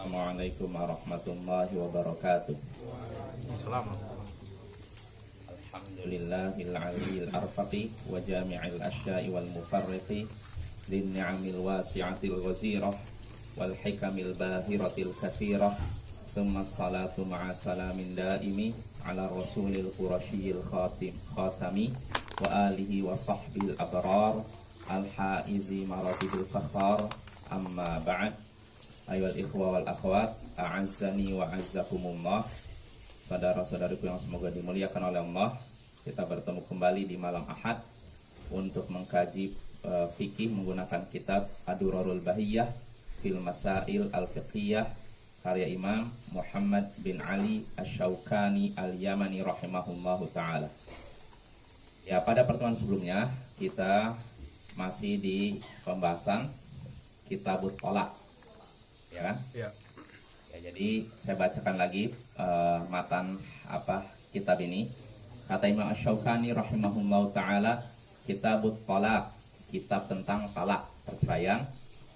Assalamualaikum warahmatullahi wabarakatuh. Assalamualaikum. Alhamdulillahil aliyil arfaqi wa jami'il asya'i wal mufarriqi lin ni'amil wasi'atil ghazirah wal hikamil bahiratil kathirah. Thumma salatu ma'a salamin daimi ala rasulil qurasyil khatami wa alihi wa sahbihi abrar al haizi maratibul fakhar. Amma ba'd. Ayyuhal ikhwa wal akhwat, a'azzani wa azzakumullah. Saudara-saudariku yang semoga dimuliakan oleh Allah, kita bertemu kembali di malam Ahad untuk mengkaji fikih menggunakan kitab Ad-Durarul Bahiyah fil Masail Al-Fiqhiyah karya Imam Muhammad bin Ali Asy-Syaukani Al-Yamani rahimahullahu taala. Ya, pada pertemuan sebelumnya kita masih di pembahasan Kitabut Thalaq, ya kan? Ya. Ya, jadi saya bacakan lagi matan kitab ini. Kata Imam Asy-Syaukani rahimahullahu taala, Kitabut Thalaq, kitab tentang talak, perceraian.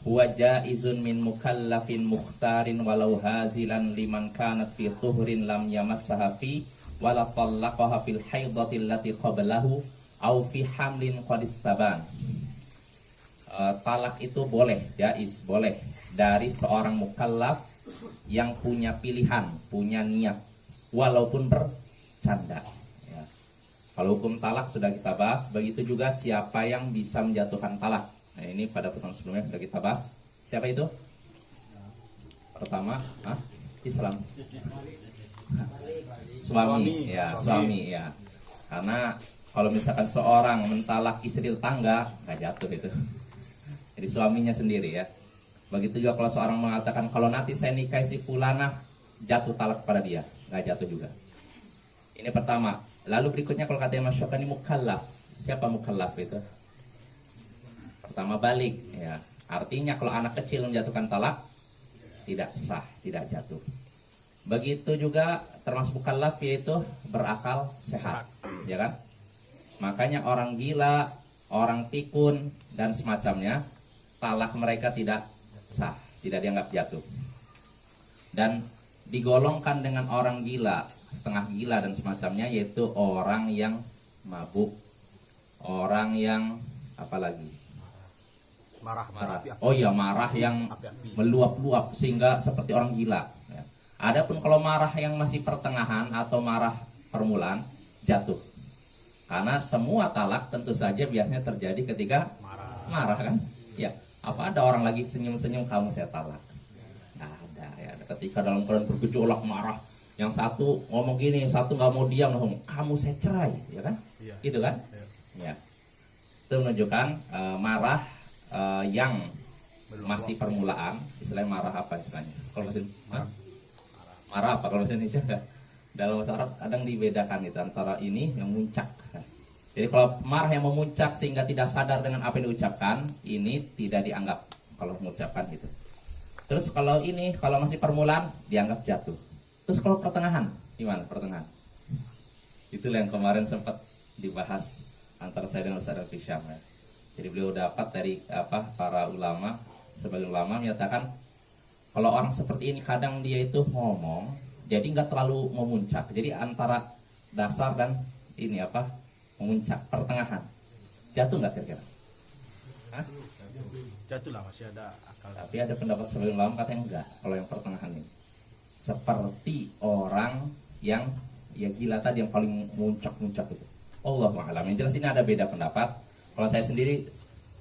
Huwa jaizun min mukallafin mukhtarin walau hazilan liman kanat fi tuhrin lam yamassaha fi wala talaqaha fil haidati allati qablahu au fi hamlin qad istaban. Talak itu boleh, jaiz, boleh dari seorang mukallaf yang punya pilihan, punya niat, walaupun bercanda. Ya. Kalau hukum talak sudah kita bahas, begitu juga siapa yang bisa menjatuhkan talak. Nah, ini pada pertemuan sebelumnya sudah kita bahas. Siapa itu? Pertama, Islam. Suami, ya, suami, ya. Karena kalau misalkan seorang mentalak istri tetangga, nggak jatuh itu. Jadi suaminya sendiri, ya. Begitu juga kalau seorang mengatakan kalau nanti saya nikahi si fulana, jatuh talak pada dia, nggak jatuh juga. Ini pertama. Lalu berikutnya kalau kata Imam Syaukani mukallaf. Siapa mukallaf itu? Pertama balik, ya. Artinya kalau anak kecil menjatuhkan talak tidak sah, tidak jatuh. Begitu juga termasuk mukallaf yaitu berakal sehat, ya kan? Makanya orang gila, orang pikun dan semacamnya, talak mereka tidak sah, tidak dianggap jatuh. Dan digolongkan dengan orang gila, setengah gila dan semacamnya, yaitu orang yang mabuk, orang yang apalagi marah. Oh iya, marah yang meluap-luap sehingga seperti orang gila. Ya. Adapun kalau marah yang masih pertengahan atau marah permulaan, jatuh. Karena semua talak tentu saja biasanya terjadi ketika marah kan? Ya. Apa ada orang lagi senyum-senyum kamu saya talak? Nggak ada, ya. Ketika dalam keadaan bergejolak marah, yang satu ngomong gini, yang satu nggak mau diam, ngomong kamu saya cerai, ya kan? Iya. Gitu kan? Iya. Ya. Itu menunjukkan marah yang masih permulaan. Istilahnya marah apa istilahnya? Kalau masih marah apa kalau bahasa Indonesia? Dalam bahasa Arab kadang dibedakan itu antara ini yang muncak. Jadi kalau marah yang memuncak sehingga tidak sadar dengan apa yang diucapkan, ini tidak dianggap kalau mengucapkan gitu. Terus kalau ini, kalau masih permulaan, dianggap jatuh. Terus kalau pertengahan, gimana pertengahan? Itulah yang kemarin sempat dibahas antara saya dengan Ustaz Al-Fisham, ya. Jadi beliau dapat dari para ulama, sebagian ulama menyatakan kalau orang seperti ini kadang dia itu ngomong, jadi nggak terlalu memuncak. Jadi antara dasar dan ini memuncak, pertengahan. Jatuh nggak kira-kira? Jatuh lah, masih ada akal. Tapi ada pendapat sebagian ulama katanya enggak. Kalau yang pertengahan ini seperti orang yang ya gila tadi, yang paling muncak-muncak itu. Allahu a'lam. Yang jelas ini ada beda pendapat. Kalau saya sendiri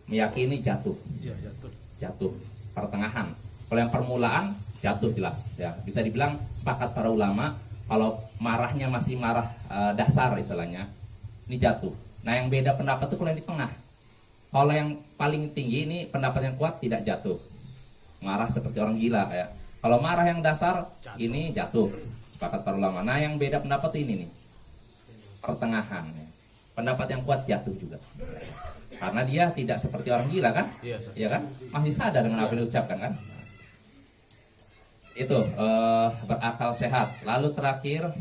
meyakini jatuh. Iya, jatuh. Jatuh pertengahan. Kalau yang permulaan jatuh jelas. Ya, bisa dibilang sepakat para ulama kalau marahnya masih marah dasar istilahnya, ini jatuh. Nah, yang beda pendapat itu kalau yang di tengah. Kalau yang paling tinggi ini pendapat yang kuat tidak jatuh. Marah seperti orang gila ya. Kalau marah yang dasar ini jatuh. Sepakat para ulama. Nah, yang beda pendapat ini nih. Pertengahan ya. Pendapat yang kuat jatuh juga. Karena dia tidak seperti orang gila kan? Iya, ya kan? Masih sadar dengan apa yang diucapkan kan? Itu berakal sehat. Lalu terakhir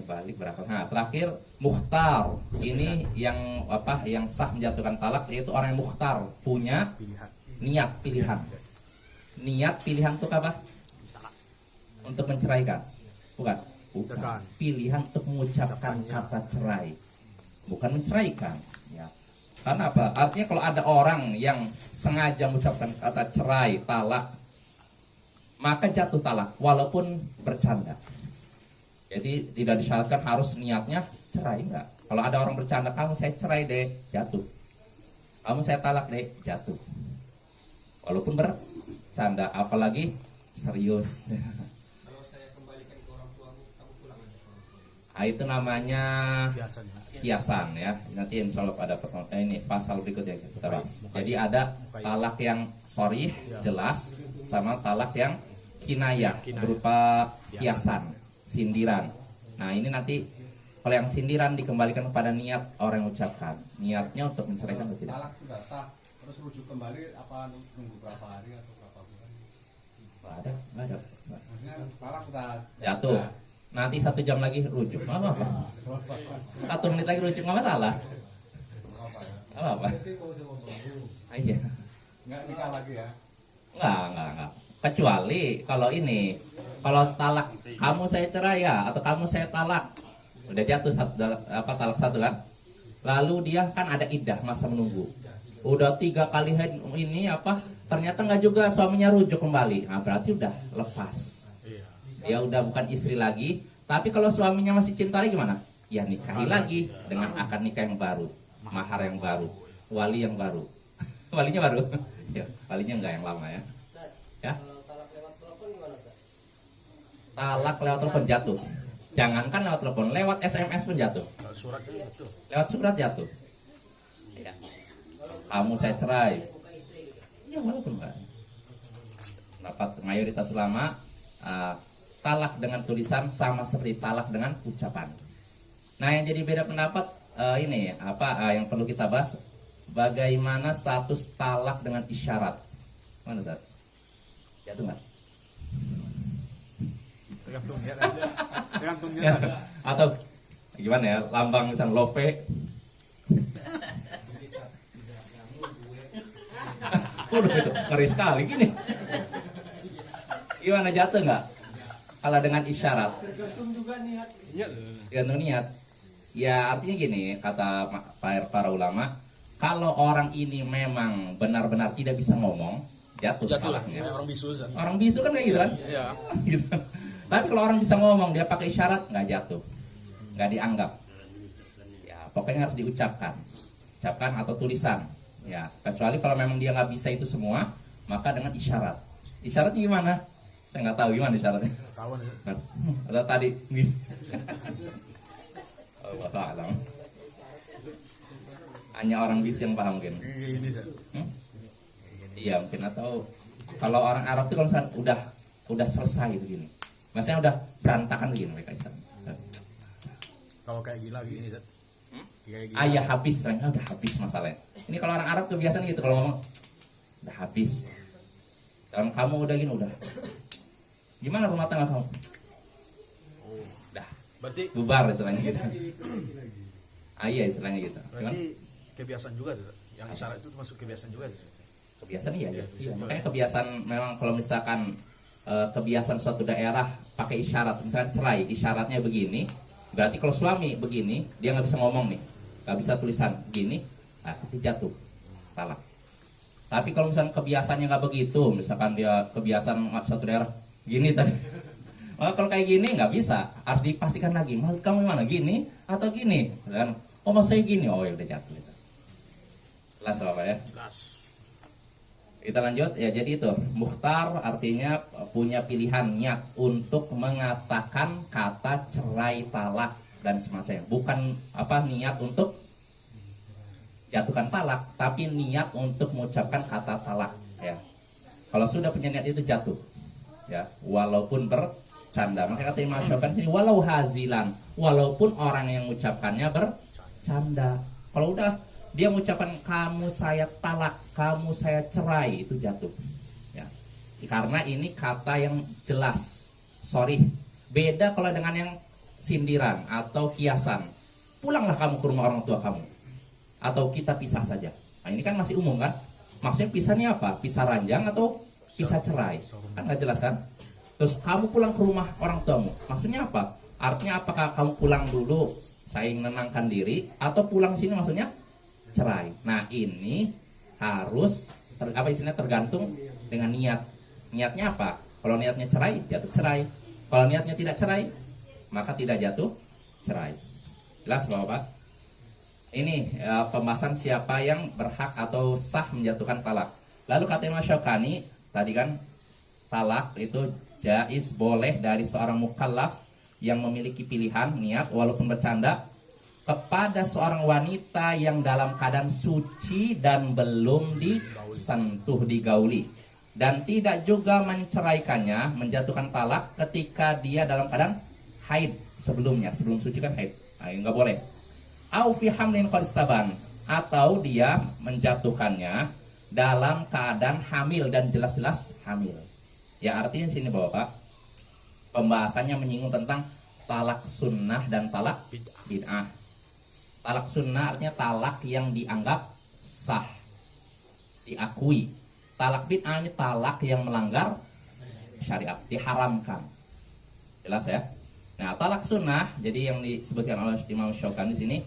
balik berakal. Nah, terakhir mukhtar. Ini yang yang sah menjatuhkan talak, yaitu orang yang mukhtar, punya niat pilihan. Niat pilihan itu apa? untuk menceraikan? Bukan. Bukan. Pilihan untuk mengucapkan Ucapannya. kata cerai, bukan menceraikan. Ya. Karena apa? Artinya kalau ada orang yang sengaja mengucapkan kata cerai, talak, maka jatuh talak walaupun bercanda. Jadi tidak disyaratkan harus niatnya cerai, enggak. Kalau ada orang bercanda, kamu saya cerai deh, jatuh. Kamu saya talak deh, jatuh. Walaupun bercanda, apalagi serius. Kalau saya kembalikan ke orang tuamu, kamu pulang aja ke orang tuamu. Nah, itu namanya Biasanya. kiasan ya. Nanti insya Allah pada pertemuan ini pasal berikutnya kita bahas. Jadi ada talak yang sorry jelas sama talak yang kinayah berupa kiasan, sindiran. Nah ini nanti kalau yang sindiran dikembalikan kepada niat orang yang ucapkan, niatnya untuk menceraikan atau tidak. Talak sudah sah, terus rujuk kembali apa nunggu berapa hari atau berapa bulan? Nggak ada. Maksudnya talak sudah Jatuh. Nanti 1 jam lagi rujuk, nggak apa-apa. 1 menit lagi rujuk nggak masalah. Nggak apa-apa. Ah, iya. nggak nikah lagi ya? Enggak. Kecuali kalau ini, kalau talak kamu saya cerai ya, atau kamu saya talak, udah jatuh talak 1 kan. Lalu dia kan ada iddah masa menunggu. Udah 3 kali ini ternyata nggak juga suaminya rujuk kembali. Nah berarti udah lepas. Iya. Dia udah bukan istri lagi. Tapi kalau suaminya masih cinta lagi gimana? Ya nikahi lagi dengan akad nikah yang baru, mahar yang baru, wali yang baru. Walinya baru. Ya, walinya enggak yang lama ya. Ya. Kalau talak lewat telepon gimana, Ustaz? Talak lewat telepon jatuh. Jangankan lewat telepon, lewat SMS pun jatuh. Kalau suratnya itu. Lewat surat jatuh. Ya. Kamu saya cerai. Ya walaupun kan. Dapat mayoritas ulama talak dengan tulisan sama seperti talak dengan ucapan. Nah yang jadi beda pendapat yang perlu kita bahas, bagaimana status talak dengan isyarat. Mana Ustaz? Jatuh nggak? Tergantung niat aja. Tergantung niat Ya, aja. atau gimana ya, lambang misal love. Udah itu ngeri sekali gini. Gimana, jatuh nggak? Kalau dengan isyarat, Niat. tergantung niat. Ya artinya gini, kata para ulama, kalau orang ini memang benar-benar tidak bisa ngomong, jatuh Jatuh lah. talaknya. Kayak orang bisu Zan. Orang bisu kan kayak gitu kan? Iya. Gitu. Tapi kalau orang bisa ngomong, dia pakai isyarat, nggak jatuh, nggak dianggap. Ya pokoknya harus diucapkan, atau tulisan. Ya kecuali kalau memang dia nggak bisa itu semua, maka dengan isyarat. Isyaratnya gimana? Saya nggak tahu gimana isyaratnya. Kawan. Atau tadi gini. Allah a'lam. Hanya orang bisu yang paham mungkin. Ini Zan. Iya mungkin, atau kalau orang Arab tuh kalau misalnya udah selesai begini, maksudnya udah berantakan begini mereka Islam. Kalau kayak gila gini Zan. Kayak gila. Ayah habis, ternyata udah habis masalahnya. Ini kalau orang Arab kebiasaan gitu, kalau ngomong udah habis. Sekarang kamu udah gini, udah. Gimana rumah tangga kamu? Udah Berarti bubar istilahnya gitu. Iya istilahnya gitu. Cuman berarti kebiasaan juga Zan. Yang isyarat itu termasuk kebiasaan juga Zan. kebiasaan iya. Makanya kebiasaan memang kalau misalkan kebiasaan suatu daerah pakai isyarat, misalkan cerai, isyaratnya begini, berarti kalau suami begini, dia nggak bisa ngomong nih, nggak bisa tulisan begini, nanti jatuh talak. Tapi kalau misalkan kebiasaannya nggak begitu, misalkan dia kebiasaan suatu daerah gini tadi, kalau kayak gini nggak bisa, harus dipastikan lagi, maksud kamu mana gini atau gini, kan? Oh maksudnya gini, oh ya udah jatuh. Jelas apa ya? Jelas. Kita lanjut ya, jadi itu mukhtar artinya punya pilihan niat untuk mengatakan kata cerai, talak dan semacamnya. Bukan niat untuk jatuhkan talak, tapi niat untuk mengucapkan kata talak ya. Kalau sudah punya niat itu jatuh ya, walaupun bercanda. Makanya kata Imam Syafi'i, walau hazilan, walaupun orang yang mengucapkannya bercanda. Kalau udah dia mengucapkan kamu saya talak, kamu saya cerai, itu jatuh ya. Karena ini kata yang jelas, sorry. Beda kalau dengan yang sindiran atau kiasan, pulanglah kamu ke rumah orang tua kamu, atau kita pisah saja. Nah ini kan masih umum kan, maksudnya pisahnya apa? Pisah ranjang atau pisah cerai, kan nggak jelas kan. Terus kamu pulang ke rumah orang tuamu. Maksudnya apa? Artinya apakah kamu pulang dulu saya menenangkan diri atau pulang sini maksudnya cerai. Nah, ini harus tergantung dengan niat. Niatnya apa? Kalau niatnya cerai, jatuh cerai. Kalau niatnya tidak cerai, maka tidak jatuh cerai. Jelas Bapak? Ini pembahasan siapa yang berhak atau sah menjatuhkan talak. Lalu kata Imam Syaukani, tadi kan talak itu jaiz, boleh dari seorang mukallaf yang memiliki pilihan niat walaupun bercanda kepada seorang wanita yang dalam keadaan suci dan belum disentuh, digauli, dan tidak juga menceraikannya, menjatuhkan talak ketika dia dalam keadaan haid sebelumnya, sebelum suci kan haid, nah, nggak boleh. Au fi hamlin qad istaban, atau dia menjatuhkannya dalam keadaan hamil dan jelas-jelas hamil. Ya, artinya sini Bapak, pembahasannya menyinggung tentang talak sunnah dan talak bid'ah. Talak sunnah artinya talak yang dianggap sah, diakui. Talak bid'ah ini talak yang melanggar syariat, diharamkan. Jelas ya? Nah, talak sunnah, jadi yang disebutkan oleh Imam Syaukani di sini,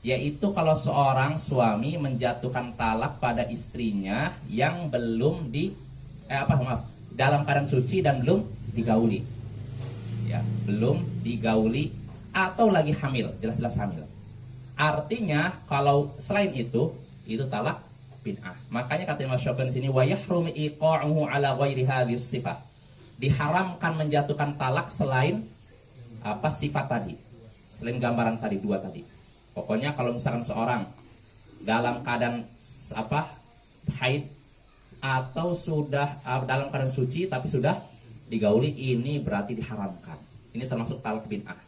yaitu kalau seorang suami menjatuhkan talak pada istrinya yang belum dalam keadaan suci dan belum digauli. Ya, belum digauli atau lagi hamil, jelas-jelas hamil. Artinya kalau selain itu talak bid'ah. Makanya kata Imam Syaukani di sini, wa yahrumu iqa'uhu ala ghairi hadhis sifat. Diharamkan menjatuhkan talak selain sifat tadi. Selain gambaran tadi, dua tadi. Pokoknya kalau misalkan seorang dalam keadaan haid atau sudah dalam keadaan suci tapi sudah digauli, ini berarti diharamkan. Ini termasuk talak bid'ah,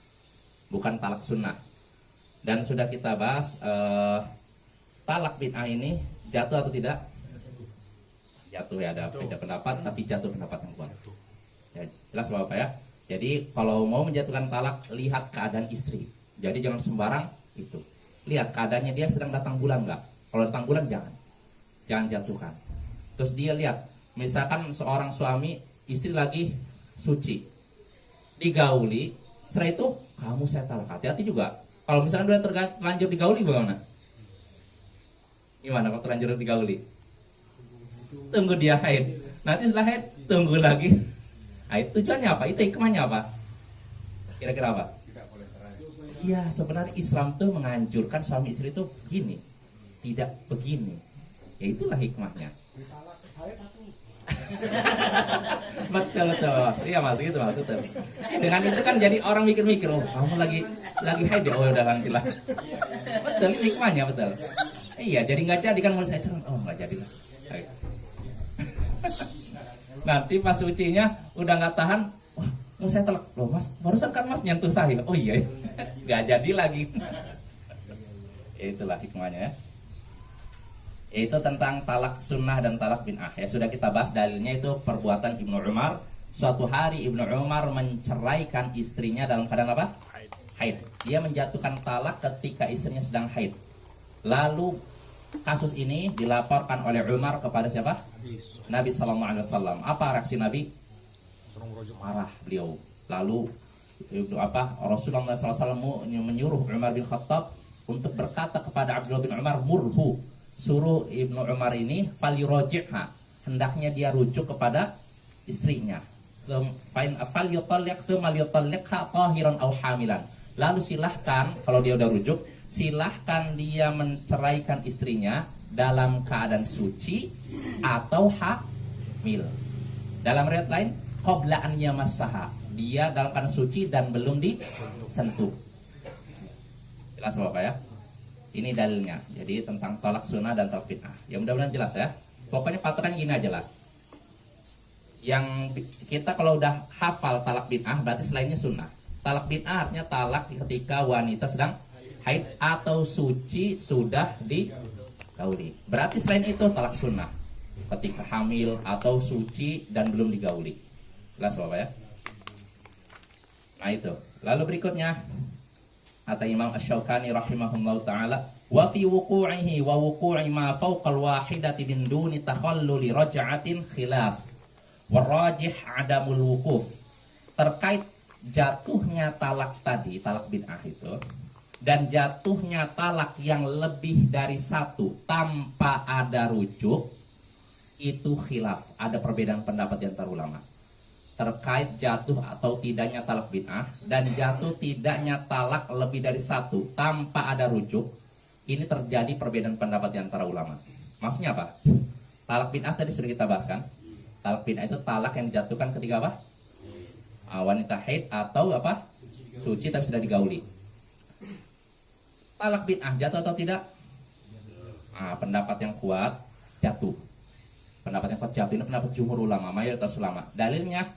bukan talak sunnah. Dan sudah kita bahas talak bid'ah ini jatuh atau tidak? Jatuh ya, ada beda pendapat, tapi jatuh pendapat yang kuat. Ya, jelas Bapak ya. Jadi kalau mau menjatuhkan talak, lihat keadaan istri. Jadi jangan sembarang itu. Lihat keadaannya, dia sedang datang bulan enggak? Kalau datang bulan jangan jatuhkan. Terus dia lihat, misalkan seorang suami, istri lagi suci, digauli, setelah itu kamu saya talak. Hati-hati juga. Kalau misalkan udah terlanjur digauli bagaimana? Gimana kalau terlanjur digauli? Tunggu dia haid. Nanti setelah haid tunggu lagi. Nah, tujuannya apa? Itu hikmahnya apa? Kira-kira apa? Ya, sebenarnya Islam tuh menganjurkan suami istri itu begini, tidak begini. Ya itulah hikmahnya. Betul. Iya mas, gitu maksudnya. Dengan itu kan jadi orang mikir-mikir, oh kamu lagi haid ya, oh udah lanjutlah. Betul, hikmahnya betul. Iya, jadi nggak jadi kan, mau saya cerita, oh nggak jadi lah. Nanti pas sucinya udah nggak tahan, wah mau saya telak, loh mas, barusan kan mas nyentuh saya, oh iya, nggak jadi lagi. Itulah hikmahnya ya. Itu tentang talak sunnah dan talak bid'ah. Ya sudah kita bahas dalilnya, itu perbuatan Ibnu Umar. Suatu hari Ibnu Umar menceraikan istrinya dalam keadaan apa? Haid. Dia menjatuhkan talak ketika istrinya sedang haid. Lalu kasus ini dilaporkan oleh Umar kepada siapa? Nabi Sallallahu Alaihi Wasallam. Apa reaksi Nabi? Marah beliau. Lalu Rasulullah SAW menyuruh Umar bin Khattab untuk berkata kepada Abdullah bin Umar, murhu, suruh Ibnu Umar ini falyuraji'ha, hendaknya dia rujuk kepada istrinya. Lalu silahkan, kalau dia udah rujuk, silahkan dia menceraikan istrinya dalam keadaan suci atau hamil. Dalam riwayat lain, qabla an yamassaha, dia dalam keadaan suci dan belum disentuh. Jelas Bapak ya? Ini dalilnya. Jadi tentang talak sunnah dan talak bid'ah. Ya mudah-mudahan jelas ya. Pokoknya patokan gini aja lah. Yang kita kalau udah hafal talak bid'ah, berarti selainnya sunnah. Talak bid'ah artinya talak ketika wanita sedang haid atau suci sudah digauli. Berarti selain itu talak sunnah, ketika hamil atau suci dan belum digauli. Jelas Bapak ya? Nah itu. Lalu berikutnya kata Imam Asy-Syaukani rahimahullahu taala, wa fi wuqu'ihi wa wuqu'i ma fawqa al-wahidati min duni takhalluli raj'atin khilaf. Warajih adamul wuquf. terkait jatuhnya talak tadi, talak bid'ah itu, dan jatuhnya talak yang lebih dari satu tanpa ada rujuk, itu khilaf, ada perbedaan pendapat di antara ulama terkait jatuh atau tidaknya talak bid'ah dan jatuh tidaknya talak lebih dari satu tanpa ada rujuk. Ini terjadi perbedaan pendapat di antara ulama. Maksudnya apa? Talak bid'ah tadi sudah kita bahas kan? Talak bid'ah itu talak yang dijatuhkan ketika apa? Wanita haid atau apa? Suci tapi sudah digauli. Talak bid'ah jatuh atau tidak? Pendapat yang kuat jatuh. Pendapat yang kuat jatuh ini pendapat jumhur ulama, mayoritas ulama. Dalilnya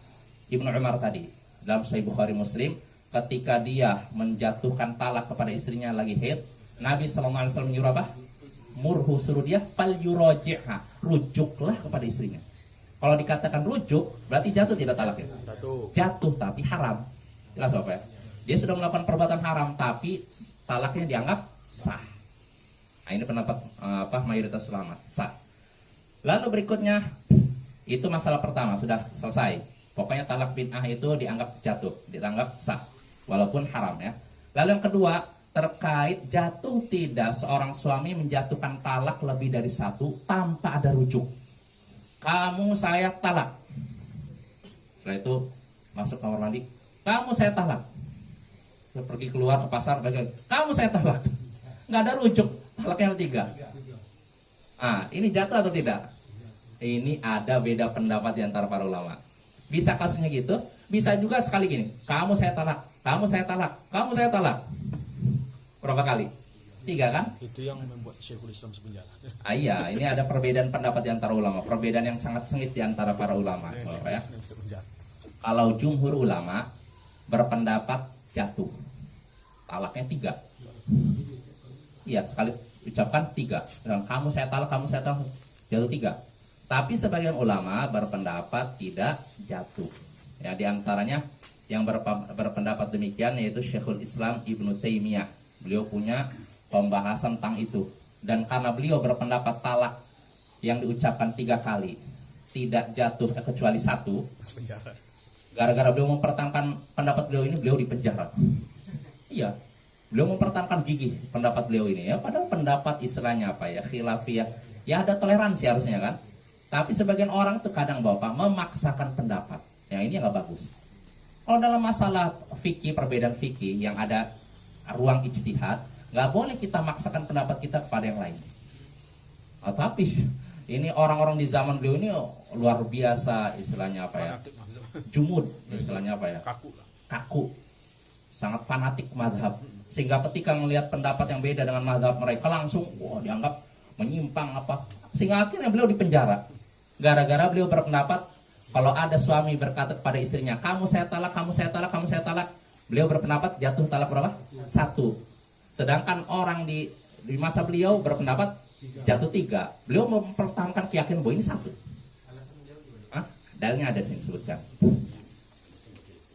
Ibnu Umar tadi dalam Sahih Bukhari Muslim, ketika dia menjatuhkan talak kepada istrinya lagi haid, Nabi SAW menyuruh apa? Murhu, suruh dia fal yuraji'ha, rujuklah kepada istrinya. Kalau dikatakan rujuk berarti jatuh tidak talaknya? Jatuh tapi haram. Jelas apa ya? Dia sudah melakukan perbuatan haram tapi talaknya dianggap sah. Nah, ini pendapat mayoritas ulama, sah. Lalu berikutnya itu masalah pertama sudah selesai. Pokoknya talak bid'ah itu dianggap jatuh, dianggap sah walaupun haram ya. Lalu yang kedua, terkait jatuh tidak seorang suami menjatuhkan talak lebih dari satu tanpa ada rujuk. Kamu saya talak. Setelah itu masuk kamar mandi, kamu saya talak. Saya pergi keluar ke pasar, kamu saya talak. Nggak ada rujuk, talak yang ketiga. Ini jatuh atau tidak? Ini ada beda pendapat di antara para ulama. Bisa kasusnya gitu, bisa juga sekali gini. Kamu saya talak, kamu saya talak, kamu saya talak. Berapa kali? 3 kan? Itu yang membuat Syekhul Islam sepenjara. Iya, ini ada perbedaan pendapat di antara ulama, perbedaan yang sangat sengit di antara para ulama. Ya. Kalau jumhur ulama berpendapat jatuh, talaknya 3. Iya, sekali ucapkan 3. Dan kamu saya talak, jatuh 3. Tapi sebagian ulama berpendapat tidak jatuh. Ya, di antaranya yang berpendapat demikian yaitu Syekhul Islam Ibnu Taimiyah. Beliau punya pembahasan tentang itu. Dan karena beliau berpendapat talak yang diucapkan 3 kali tidak jatuh kecuali 1, gara-gara beliau mempertahankan pendapat beliau ini, beliau dipenjara. Iya, beliau mempertahankan gigih pendapat beliau ini ya. Padahal pendapat istilahnya apa ya, khilafiyah. Ya ada toleransi harusnya kan. Tapi sebagian orang tuh kadang bapak memaksakan pendapat. Yang ini nggak bagus. Kalau dalam masalah fikih, perbedaan fikih yang ada ruang ijtihad, nggak boleh kita maksakan pendapat kita kepada yang lain. Tapi ini orang-orang di zaman beliau ini luar biasa istilahnya apa ya? Jumud istilahnya apa ya? Kaku. Sangat fanatik madhab. Sehingga ketika melihat pendapat yang beda dengan madhab mereka langsung dianggap menyimpang apa. Sehingga akhirnya beliau dipenjara. Gara-gara beliau berpendapat kalau ada suami berkata kepada istrinya, kamu saya talak, kamu saya talak, kamu saya talak, beliau berpendapat jatuh talak berapa? 1. Sedangkan orang di masa beliau berpendapat jatuh 3. Beliau mempertahankan keyakinan bahwa ini 1. Dalilnya ada di sini disebutkan.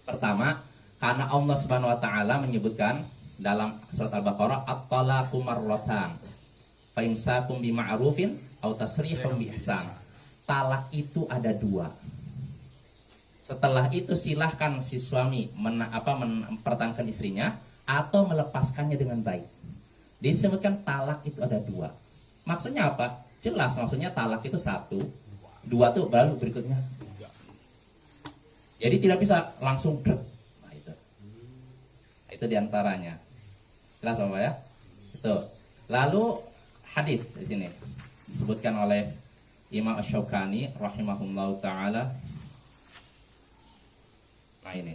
Pertama, karena Allah Subhanahu wa taala menyebutkan dalam surat Al-Baqarah at-talaqu marratan fa imsakum bima'rufin aw tasrihum bi ihsan. Talak itu ada 2. Setelah itu silahkan si suami mempertahankan istrinya atau melepaskannya dengan baik. Disebutkan talak itu ada 2. Maksudnya apa? Jelas maksudnya talak itu 1. 2 tuh baru berikutnya. Jadi tidak bisa langsung drek. Nah itu diantaranya. Jelas Bapak ya? Itu. Lalu hadis di sini disebutkan oleh Imam Asy-Syaukani rahimahullahu taala. Nah ini.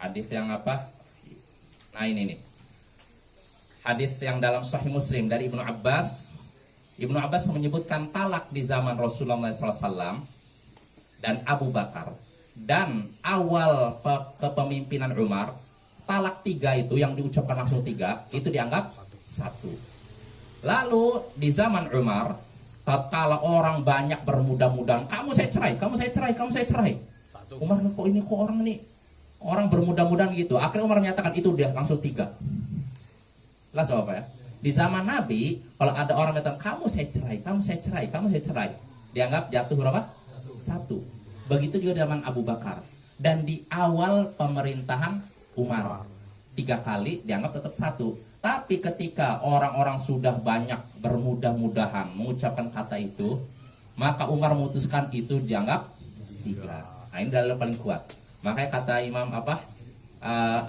Hadis yang apa? Nah ini nih. Hadis yang dalam Sahih Muslim dari Ibnu Abbas. Ibnu Abbas menyebutkan talak di zaman Rasulullah SAW dan Abu Bakar dan awal kepemimpinan Umar. Talak 3 itu yang diucapkan langsung 3 itu dianggap 1. Lalu di zaman Umar, tatkala orang banyak bermudah-mudahan, kamu saya cerai, kamu saya cerai, kamu saya cerai. Umar kok orang ini orang bermudah-mudahan gitu. Akhirnya Umar menyatakan itu dia langsung 3. Jelas Bapak ya? Di zaman Nabi, kalau ada orang datang, kamu saya cerai, kamu saya cerai, kamu saya cerai, dianggap jatuh berapa? Satu. Begitu juga di zaman Abu Bakar. Dan di awal pemerintahan Umar, 3 kali dianggap tetap satu. Tapi ketika orang-orang sudah banyak bermudah-mudahan mengucapkan kata itu, maka Umar memutuskan itu dianggap 3. Nah, ini dalil paling kuat. Makanya kata Imam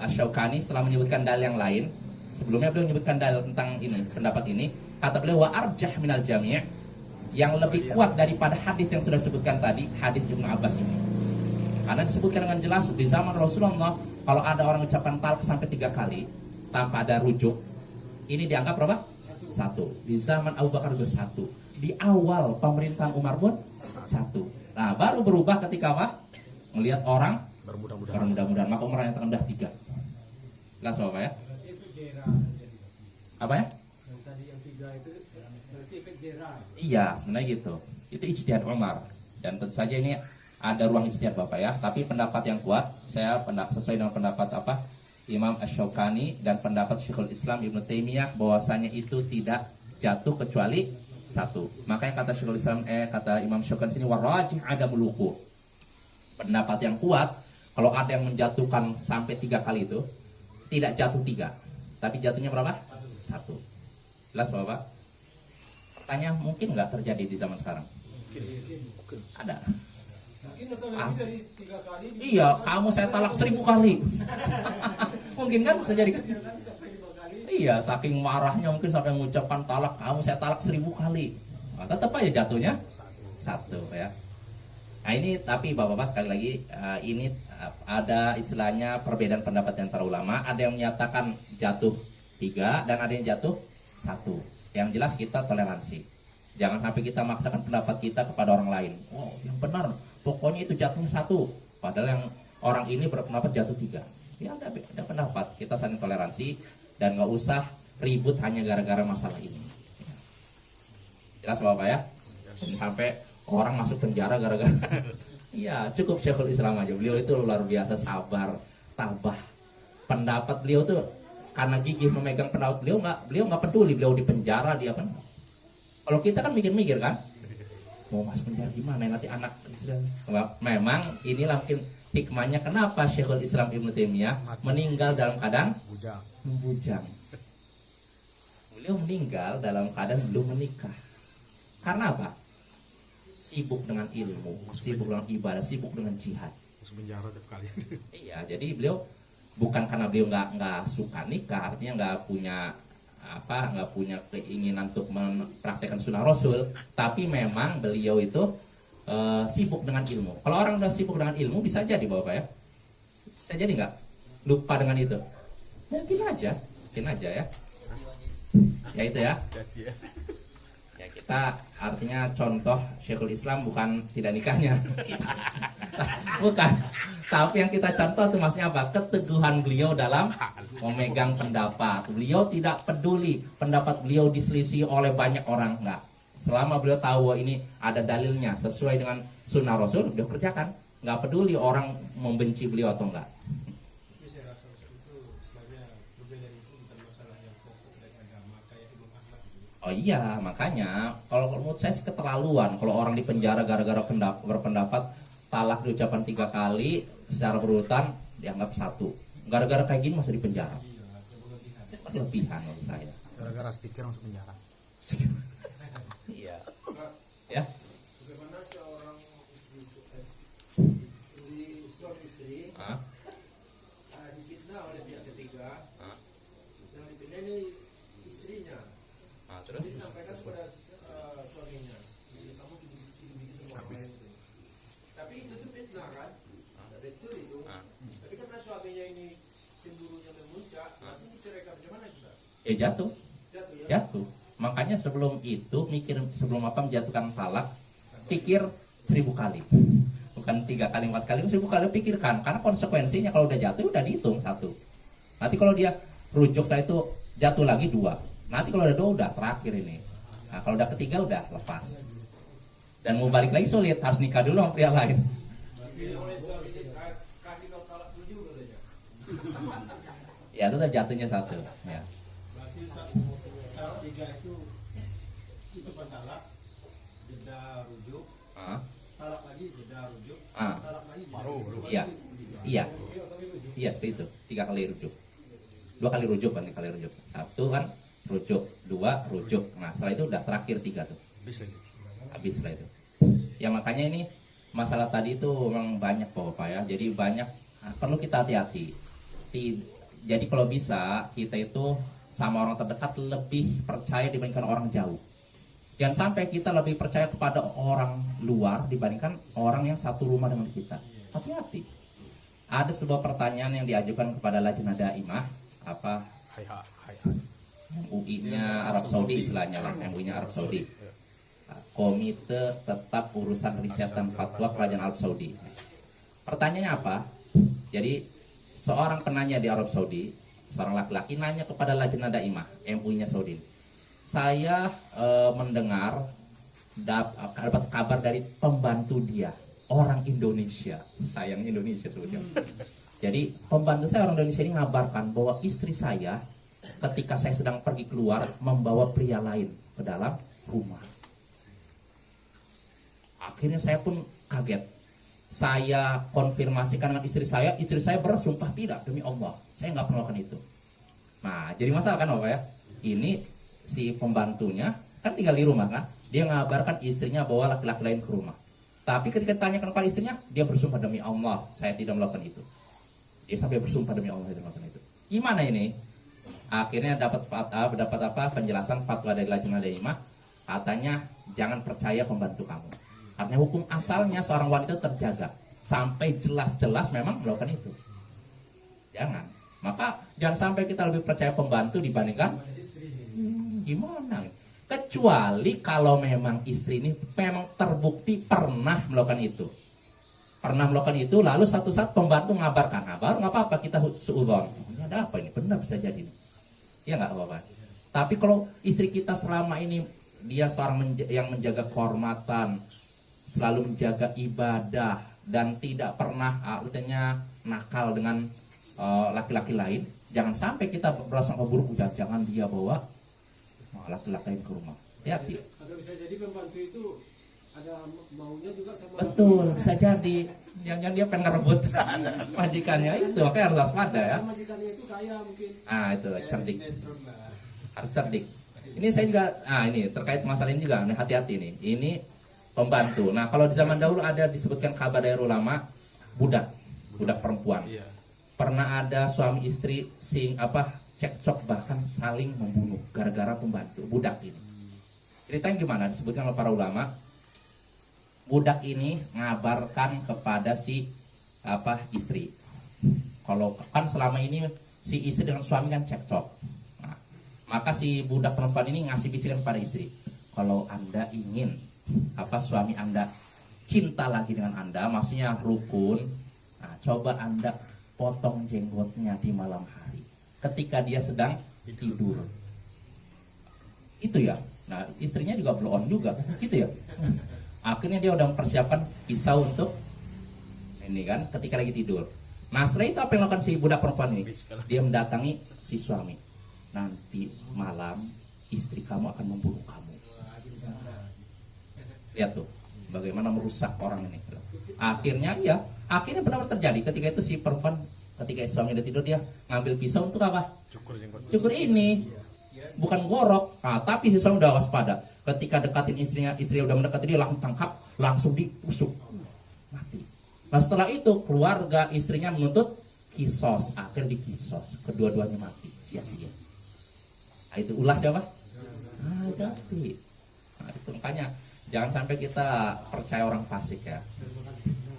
Asy-Syaukani setelah menyebutkan dalil yang lain, sebelumnya beliau menyebutkan dalil tentang ini, pendapat ini, kata beliau wa arjah minal jami', yang lebih kuat daripada hadis yang sudah disebutkan tadi, hadis Ibnu Abbas ini. Karena disebutkan dengan jelas di zaman Rasulullah, kalau ada orang ucapkan talak sampai 3 kali tanpa ada rujuk, ini dianggap berapa? 1. Di zaman Abu Bakar juga 1. Di awal pemerintahan Umar pun 1. Nah, baru berubah ketika apa? Melihat orang bermudah-mudahan. Maka Umar yang udah 3. Jelas Bapak ya? Itu jera. Apa ya? Yang tadi yang 3 itu berarti efek jera. Iya, sebenarnya gitu. Itu ijtihad Umar. Dan tentu saja ini ada ruang ijtihad Bapak ya. Tapi pendapat yang kuat, saya sesuai dengan pendapat apa? Imam Asy-Syaukani dan pendapat Syekhul Islam Ibnu Taimiyah bahwasanya itu tidak jatuh kecuali 1. Makanya kata Syekhul Islam kata Imam Syaukani sini warajih ada meluku. Pendapat yang kuat, kalau ada yang menjatuhkan sampai 3 kali itu tidak jatuh 3, tapi jatuhnya berapa? 1. Jelas Bapak? Pertanyaan mungkin nggak terjadi di zaman sekarang? Mungkin. Mungkin Ada. atau lebih dari 3 kali. Iya, kamu saya talak 1000 kali. Mungkin kan bisa jadi kan? Sampai 5 kali. Iya, saking marahnya mungkin sampai mengucapkan talak, kamu saya talak 1000 kali. Nah, tetap aja jatuhnya 1 ya. Nah ini tapi bapak-bapak sekali lagi ini ada istilahnya perbedaan pendapat antara ulama. Ada yang menyatakan jatuh 3 dan ada yang jatuh 1. Yang jelas kita toleransi. Jangan sampai kita maksakan pendapat kita kepada orang lain. Oh, yang benar, pokoknya itu jatuhnya 1. Padahal yang orang ini berpendapat jatuh 3. Ya ada pendapat. Kita saling toleransi dan nggak usah ribut hanya gara-gara masalah ini. Jelas bapak ya? Sampai orang masuk penjara gara-gara. Iya, cukup Syekhul Islam aja. Beliau itu luar biasa sabar, tabah. Pendapat beliau tuh karena gigih memegang pendapat beliau nggak peduli beliau di penjara dia apa. Kalau kita kan mikir-mikir kan, mau masuk penjara gimana nanti anak istri. Memang inilah mungkin hikmahnya kenapa Syekhul Islam Ibnu Taimiyah meninggal dalam keadaan membujang. Beliau meninggal dalam keadaan belum menikah. Karena apa? Sibuk dengan ilmu, sibuk dengan ibadah, sibuk dengan jihad. Masuk penjara tiap kali. Iya, jadi beliau bukan karena beliau nggak suka nikah, artinya nggak punya keinginan untuk mempraktekkan sunnah Rasul, tapi memang beliau itu sibuk dengan ilmu. Kalau orang udah sibuk dengan ilmu bisa jadi bapak ya, bisa jadi nggak lupa dengan itu? Mungkin aja ya. Ya itu ya. Ya kita artinya contoh Syekhul Islam bukan tidak nikahnya. Bukan. Tapi yang kita contoh itu maksudnya apa? Keteguhan beliau dalam memegang pendapat. Beliau tidak peduli pendapat beliau diselisih oleh banyak orang, enggak. Selama beliau tahu ini ada dalilnya sesuai dengan sunnah Rasul, beliau kerjakan. Enggak peduli orang membenci beliau atau enggak. Tapi saya rasa itu sebenarnya berbeda itu bukan masalah yang pokok dari agama kayak Imam Ahmad itu. Oh iya, makanya kalau menurut saya sih keterlaluan kalau orang di penjara gara-gara berpendapat talak diucapkan 3 kali secara berurutan dianggap 1. Gara-gara kayak gini masih di penjara. Berlebihan menurut saya. Gara-gara stiker masuk penjara. Iya. Ya. Bagaimana seorang suami istri difitnah oleh pihak ketiga, yang difitnah ini istrinya. Terus Disampaikan kepada suaminya, kamu begini semua orang lain itu. Tapi itu tuh fitnah kan? Betul itu. Tapi karena suaminya ini cemburunya memuncak, langsung diceraikan. Bagaimana kita? jatuh. Jatuh ya? Jatuh. Makanya sebelum itu sebelum apa menjatuhkan talak, pikir 1000 kali. Bukan 3 kali, 4 kali, 1000 kali pikirkan. Karena konsekuensinya kalau udah jatuh udah dihitung 1. Nanti kalau dia rujuk setelah itu jatuh lagi 2. Nanti kalau udah 2 udah terakhir ini. Nah, kalau udah ketiga udah lepas. Dan mau balik lagi sulit, harus nikah dulu sama pria lain. Oleh suaminya, kasih kau talak 7 katanya. Ya itu udah jatuhnya 1. Ya. Berarti cara tiga itu pentalak, jeda rujuk, Ah, talak lagi, jeda rujuk, ah, talak lagi, jeda Baru, rujuk. iya, iya, iya seperti itu. 3 kali rujuk, 2 kali rujuk kan, 3 kali rujuk. 1 kan rujuk, 2 rujuk. Nah setelah itu udah terakhir 3 tuh, Habis lagi. habis lah itu. Ya makanya ini masalah tadi itu memang banyak Bapak ya. Jadi banyak perlu kita hati-hati. Jadi kalau bisa kita itu sama orang terdekat lebih percaya dibandingkan orang jauh. Jangan sampai kita lebih percaya kepada orang luar dibandingkan orang yang satu rumah dengan kita. Hati-hati. Ada sebuah pertanyaan yang diajukan kepada Lajnah Daimah, apa Hai hai. MUI-nya Arab Saudi istilahnya lah, MUI-nya Arab Saudi. Komite Tetap Urusan Riset dan Fatwa Kerajaan Arab Saudi. Pertanyaannya apa? Jadi seorang penanya di Arab Saudi, seorang laki-laki nanya kepada Lajnah Daimah, MUI-nya Saudi. Saya mendengar dapat kabar dari pembantu dia, orang Indonesia. Sayangnya Indonesia sebutnya. Jadi pembantu saya orang Indonesia ini ngabarkan bahwa istri saya ketika saya sedang pergi keluar membawa pria lain ke dalam rumah. Akhirnya saya pun kaget. Saya konfirmasikan dengan istri saya bersumpah tidak, demi Allah, saya nggak pernah melakukan itu. Nah, jadi masalah kan Bapak ya? Ini si pembantunya kan tinggal di rumah kan, dia ngabarkan istrinya bawa laki-laki lain ke rumah. Tapi ketika ditanyakan kepada istrinya, dia bersumpah demi Allah, saya tidak melakukan itu. Dia sampai bersumpah demi Allah tidak melakukan itu. Gimana ini? Akhirnya dapat penjelasan fatwa dari Lajnah Daimah, katanya jangan percaya pembantu kamu. Karena hukum asalnya seorang wanita terjaga sampai jelas-jelas memang melakukan itu. Jangan. Maka jangan sampai kita lebih percaya pembantu dibandingkan gimana? Kecuali kalau memang istri ini memang terbukti pernah melakukan itu. Pernah melakukan itu, lalu satu saat pembantu ngabarkan, nah baru nggak apa-apa kita suudzon. Ini ada apa ini? Benar bisa jadi. Ya nggak apa-apa. Tapi kalau istri kita selama ini dia seorang yang menjaga kehormatan, selalu menjaga ibadah dan tidak pernah artinya nakal dengan laki-laki lain, jangan sampai kita berasangka buruk, jangan dia bawa laki-laki lain ke rumah. Hati-hati. Atau bisa jadi pembantu itu ada maunya juga sama. Betul, bisa jadi. Jangan dia pengen ngerebut majikannya itu, makanya harus waspada ya. Majikannya itu kaya mungkin. Ah itu cerdik, harus cerdik. Ini saya juga, ini terkait masalah ini juga, hati-hati nih. Ini pembantu. Nah kalau di zaman dahulu ada disebutkan kabar dari ulama budak perempuan. Pernah ada suami istri cekcok bahkan saling membunuh gara-gara pembantu budak ini. Ceritanya gimana? Disebutkan oleh para ulama. Budak ini ngabarkan kepada si istri. Kalau kan selama ini si istri dengan suami kan cekcok. Nah, maka si budak perempuan ini ngasih bisikan pada istri. Kalau Anda ingin suami Anda cinta lagi dengan Anda, maksudnya rukun, nah, coba Anda potong jenggotnya di malam hari ketika dia sedang tidur. Itu ya. Nah, istrinya juga blow on juga, gitu ya. Akhirnya dia udah mempersiapkan pisau untuk ini kan ketika lagi tidur. Nah setelah itu apa yang dilakukan si budak perempuan ini? Dia mendatangi si suami. Nanti malam istri kamu akan membunuh kamu. Lihat tuh bagaimana merusak orang ini. Akhirnya benar-benar terjadi. Ketika itu si perempuan, ketika suami udah tidur, dia ngambil pisau untuk apa? Cukur ini, bukan gorok. Nah, tapi si suami udah waspada. Ketika dekatin istrinya udah mendekati dia, langsung tangkap, langsung ditusuk, mati. Nah setelah itu keluarga istrinya menuntut kisos, akhirnya dikisos, kedua-duanya mati, sia-sia. Nah, itu ulah siapa? Ganti. Nah itu makanya jangan sampai kita percaya orang fasik ya.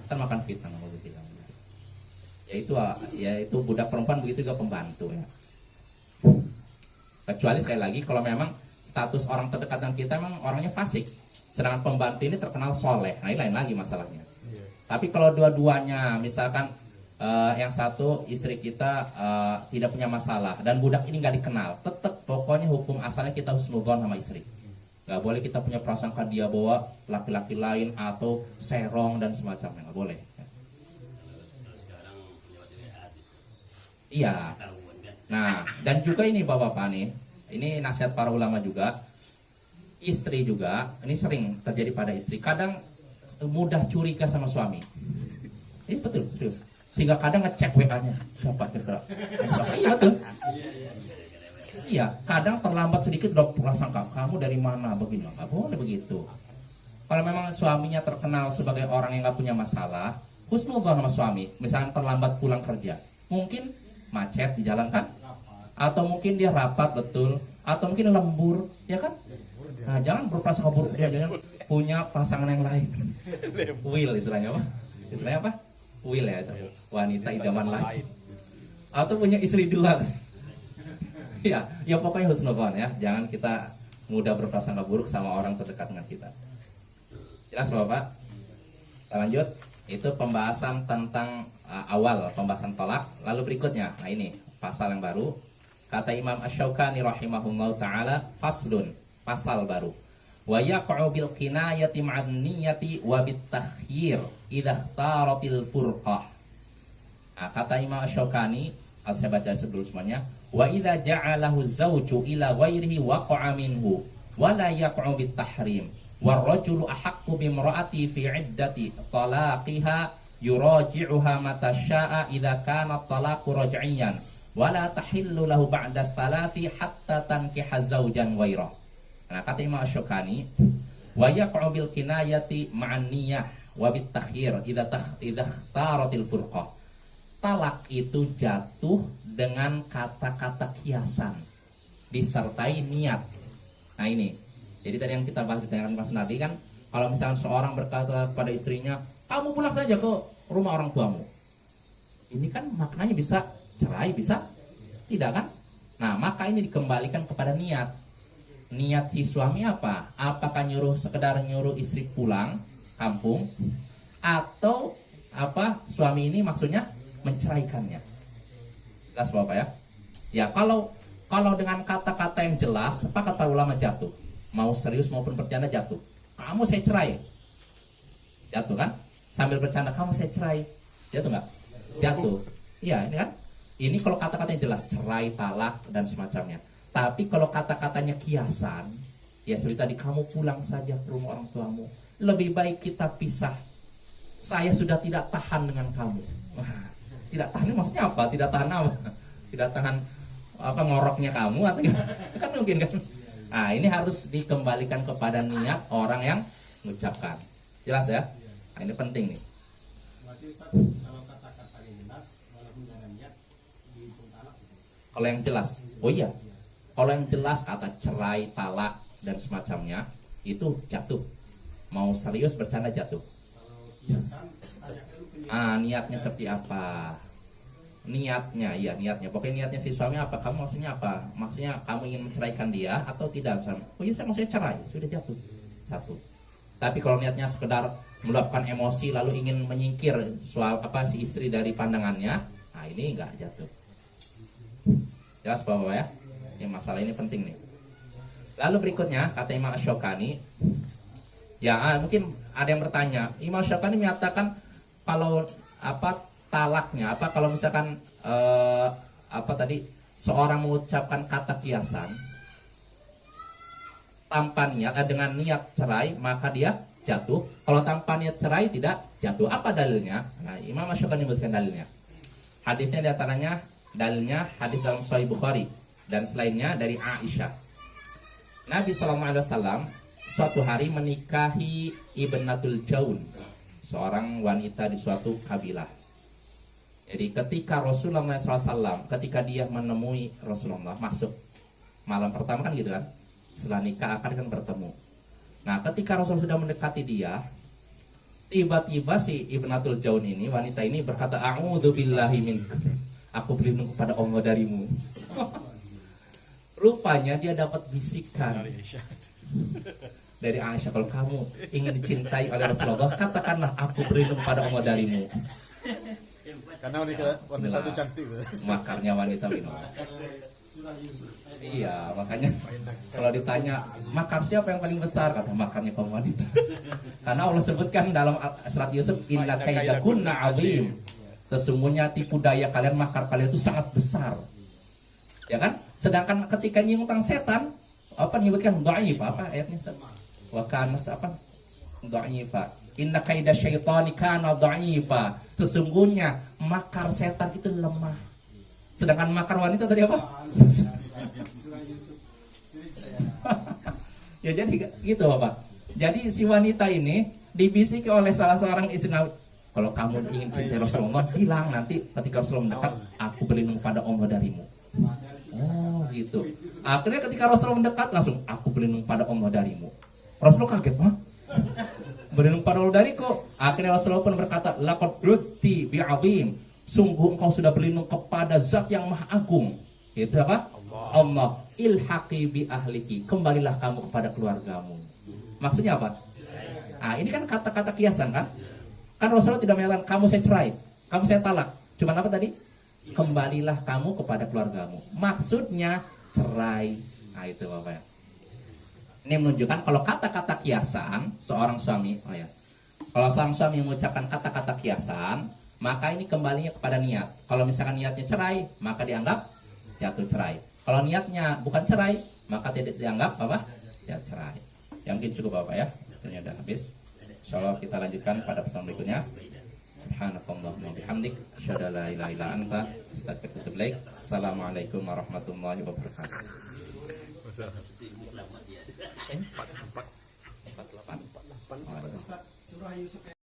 Kita makan fitnah kalau kita. Yaitu budak perempuan, begitu juga pembantu ya. Kecuali sekali lagi kalau memang status orang terdekat dengan kita memang orangnya fasik, sedangkan pembantu ini terkenal soleh, nah ini lain lagi masalahnya. Tapi kalau dua-duanya misalkan yang satu istri kita tidak punya masalah dan budak ini nggak dikenal, tetap pokoknya hukum asalnya kita husnudzon sama istri. Nggak boleh kita punya prasangka dia bawa laki-laki lain atau serong dan semacamnya, nggak boleh. Iya. Nah dan juga ini bapak-bapak nih, Ini nasihat para ulama juga. Istri juga, ini sering terjadi pada istri. Kadang mudah curiga sama suami. Ini betul, serius. Sehingga kadang ngecek WA-nya. Siapa kira-kira? Iya betul. Iya, kadang terlambat sedikit udah prasangka, kamu dari mana begini? Nggak boleh begitu. Kalau memang suaminya terkenal sebagai orang yang nggak punya masalah, husnudzon sama suami. Misalnya terlambat pulang kerja, mungkin macet di jalan kan? Atau mungkin dia rapat betul, atau mungkin lembur, ya kan? Nah, jangan berprasangka buruk, dia jangan punya pasangan yang lain. Will istilahnya apa? Istilahnya apa? Will ya, wanita idaman lain. Atau punya istri dua. Ya, ya pokoknya husnudzon ya. Jangan kita mudah berprasangka buruk sama orang terdekat dengan kita. Jelas Bapak? Kita lanjut. Itu pembahasan tentang awal pembahasan tolak. Lalu berikutnya, nah ini pasal yang baru. Kata Imam Asy-Syaukani rahimahullahu taala, faslun. Pasal baru. Wa yaqa'u bil kinayati ma'an niyati wa bit takhyir idza taratil furqah. Nah, kata Imam Asy-Syaukani, saya baca sebelum semuanya, wa idza ja'alahu zawju ila ghairihi waqa'a minhu wa la yaqa'u bit tahrim war rajulu ahaqqu bi imra'ati fi 'iddati talaqiha yuraji'uha mata syaa idza kana talaqu raj'iyan wa la tahillu lahu ba'da thalathi hatta tankiha zawjan ghairahu. Nah, kata Imam Asy-Syaukani, wa yaqa'u bil kinayati ma'an niyyah wa bit takhyir idza ikhtaratil furqah. Talak itu jatuh dengan kata-kata kiasan disertai niat. Nah, ini. Jadi tadi yang kita bahas tadi kan, kalau misalnya seorang berkata kepada istrinya, "Kamu pulang saja ke rumah orang tuamu." Ini kan maknanya bisa cerai, bisa tidak kan? Nah, maka ini dikembalikan kepada niat. Niat si suami apa? Apakah sekedar nyuruh istri pulang kampung, atau apa suami ini maksudnya menceraikannya? Jelas Bapak ya? Ya, kalau dengan kata-kata yang jelas, sepakat para ulama jatuh. Mau serius maupun bercanda jatuh. Kamu saya cerai. Jatuh kan? Sambil bercanda, kamu saya cerai. Jatuh nggak? Jatuh. Iya, ini kan? Ini kalau kata-katanya jelas, cerai, talak dan semacamnya. Tapi kalau kata-katanya kiasan, ya seperti tadi, kamu pulang saja ke rumah orang tuamu. Lebih baik kita pisah. Saya sudah tidak tahan dengan kamu. Wah, tidak tahan ini maksudnya apa? Tidak tahan apa? Tidak tahan apa ngoroknya kamu atau gimana? Kan mungkin kan? Nah, ini harus dikembalikan kepada niat orang yang mengucapkan. Jelas ya? Nah, ini penting nih. Berarti Ustaz, kalau kata-kata yang jelas, walaupun jangan niat, dihitung talak gitu. Kalau yang jelas, oh iya. Kalau yang jelas kata cerai, talak dan semacamnya itu jatuh. Mau serius bercanda jatuh. Kalau kiasan, tanyakan dulu Niatnya seperti apa? Niatnya, ya niatnya. Pokoknya niatnya si suami apa? Kamu maksudnya apa? Maksudnya kamu ingin menceraikan dia atau tidak? Oh iya, saya maksudnya cerai. Sudah jatuh. Satu. Tapi kalau niatnya sekedar meluapkan emosi lalu ingin menyingkir si istri dari pandangannya, nah ini enggak jatuh. Jelas Bapak ya? Ini masalah ini penting nih. Lalu berikutnya kata Imam Asy-Syaukani, ya mungkin ada yang bertanya, Imam Asy-Syaukani menyatakan kalau talaknya kalau misalkan seorang mengucapkan kata kiasan tanpa niat dengan niat cerai maka dia jatuh. Kalau tanpa niat cerai tidak jatuh. Apa dalilnya? Nah, Imam Asy-Syaukani menyebutkan dalilnya. Hadisnya diantaranya dalilnya hadis dalam Sahih Bukhari dan selainnya dari Aisyah. Nabi SAW suatu hari menikahi Ibnatul Jaun, seorang wanita di suatu kabilah. Jadi ketika Rasulullah SAW, ketika dia menemui Rasulullah, masuk malam pertama kan gitu kan, setelah nikah akan bertemu. Nah ketika Rasul sudah mendekati dia, tiba-tiba si Ibnatul Jaun ini, wanita ini berkata, A'udzubillahi minka, aku berlindung kepada Allah darimu. Rupanya dia dapat bisikan dari Aisyah, kalau kamu ingin dicintai oleh Rasulullah, katakanlah aku berlindung pada Allah darimu. Karena wanita itu cantik. Makarnya wanita minum. Iya, makanya kalau ditanya makar siapa yang paling besar, kata makarnya kaum wanita. Karena Allah sebutkan dalam surat Yusuf, inna kaidakunna azim. Sesungguhnya tipu daya kalian, makar kalian itu sangat besar. Ya kan? Sedangkan ketika nyinggung setan, apa menyebutkan dhaif, apa ayatnya? Wa kana apa? Dha'ifa. Inna kaida syaitani kana dha'ifa. Sesungguhnya makar setan itu lemah. Sedangkan makar wanita tadi apa? Surah Yusuf. Sirik saya. Ya jadi gitu Bapak. Jadi si wanita ini dibisiki oleh salah seorang istri Nabi, kalau kamu ingin cintai Rasulullah, bilang nanti ketika Rasulullah mendekat, aku berlindung pada Allah darimu. Oh gitu. Akhirnya ketika Rasulullah mendekat, langsung aku berlindung pada Allah darimu. Rasulullah kaget, hah? Berlindung pada Allah dariku. Akhirnya Rasulullah pun berkata, laqad udti bi'azim. Sungguh engkau sudah berlindung kepada zat yang maha agung. Itu apa? Allah. Ilhaqi bi ahliki. Kembalilah kamu kepada keluargamu. Maksudnya apa? Ah, ini kan kata-kata kiasan kan? Kan Rasulullah tidak menyatakan kamu saya cerai, kamu saya talak. Cuman apa tadi? Kembalilah kamu kepada keluargamu. Maksudnya cerai. Nah itu Bapak ya. Ini menunjukkan kalau kata-kata kiasan seorang suami, oh ya. Kalau seorang suami mengucapkan kata-kata kiasan, maka ini kembalinya kepada niat. Kalau misalkan niatnya cerai, maka dianggap jatuh cerai. Kalau niatnya bukan cerai, maka tidak dianggap apa? Ya cerai. Yang mungkin cukup Bapak ya. Waktunya udah habis. Insyaallah kita lanjutkan pada pertemuan berikutnya. Subhanakallahumma bihamdik, asyhadu an la ilaha illa anta, astaghfiruka wa atubu ilaik. Assalamualaikum warahmatullahi wabarakatuh. 48. Ustaz, surah Yusuf